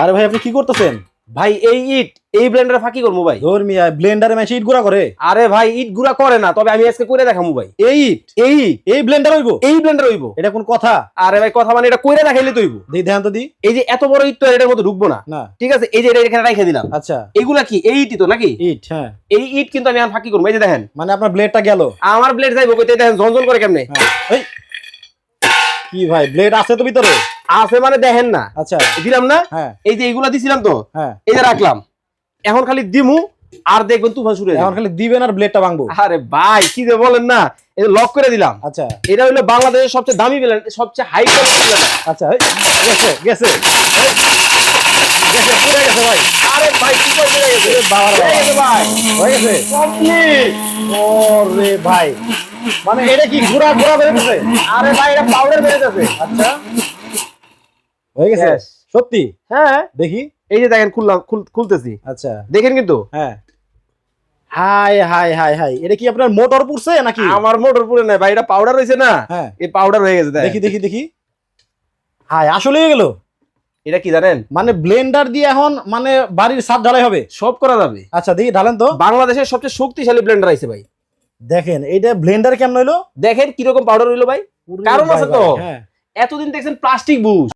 আরে ভাই আপনি কি করতেছেন? ভাই এই ইট এই ব্লেন্ডারে ফাঁকি করবো ভাই। ধর্মিয়া ব্লেন্ডারে মেশিন ইট গুঁড়া করে? আরে ভাই ইট গুড়া করে না, তবে আমি আজকে করে দেখাবো ভাই। এই ইট এই এই ব্লেন্ডার হইব? এই ব্লেন্ডার হইব। এটা কোন কথা? আরে ভাই কথা মানে এটা কইরা দেখাইলে তো হইব। দেই দেখান তো দি। এই যে এত বড় ইট তো এটার মধ্যে ঢুকবো না। না ঠিক আছে, এই যে এটা এখানে রাইখা দিলাম। আচ্ছা এগুলা কি এই ইটই তো নাকি? ইট, হ্যাঁ। এই ইট কিন্তু আমি আর ফাঁকি করবো। এই যে দেখেন মানে আপনার ব্লেডটা গেল। আমার ব্লেড যাইবো কইতে, দেখেন ঝনঝন করে কেমনে। হ্যাঁ। এই কি ভাই ব্লেড আছে তো ভিতরে? আছে মানে দেখেন না। আচ্ছা দিলাম না, হ্যাঁ এই যে এইগুলা দিছিলাম তো, হ্যাঁ। এই যে রাখলাম। এখন খালি দিমু আর দেখবেন তুফান শুরু হয়ে এখন যাবে। খালি দিবেন আর ব্লেডটা ভাঙবো। আরে ভাই কি যে বলেন না, এই লক করে দিলাম। আচ্ছা এটা হলো বাংলাদেশের সবচেয়ে দামি ব্লেন্ড, সবচেয়ে হাই কোয়ালিটি ব্লেন্ডার। আচ্ছা এই, গেছে গেছে এই, গেছে পুরো গেছে ভাই। আরে ভাই কি করে হয়ে গেছে? বাবার হয়ে গেছে ভাই, হয়ে গেছে। কমপ্লিট। ওরে ভাই মানে এটা কি গুঁড়া গুঁড়া বের হচ্ছে? আরে ভাই এটা পাউডার বের হইতাছে। আচ্ছা হয়ে গেছে Yes. সত্যি? হ্যাঁ দেখি। এই যে দেখেন খুললাম, খুলতেছি, আচ্ছা দেখেন কিন্তু। হ্যাঁ। হাই হাই হাই হাই, এটা কি আপনার মোটর পুরছে নাকি? আমার মোটর পুরে নাই ভাই, এটা পাউডার হইছে না। হ্যাঁ এই পাউডার হয়ে গেছে দেখেন। দেখি দেখি দেখি। হাই আসলে হয়ে গেল। এটা কি জানেন, মানে ব্লেন্ডার দিয়ে এখন মানে বাড়ির ছাদ ঢালাই হবে? সব করা যাবে। আচ্ছা দেখি ঢালেন তো। বাংলাদেশের সবচেয়ে শক্তিশালী ব্লেন্ডার আইছে ভাই। দেখেন এইটা ব্লেন্ডার কেমন হইলো? দেখেন কিরকম পাউডার হইলো ভাই। ওরে কারণ ভাই আছে ভাই, তো। হ্যাঁ। এতদিন দেখছেন প্লাস্টিক বুশ,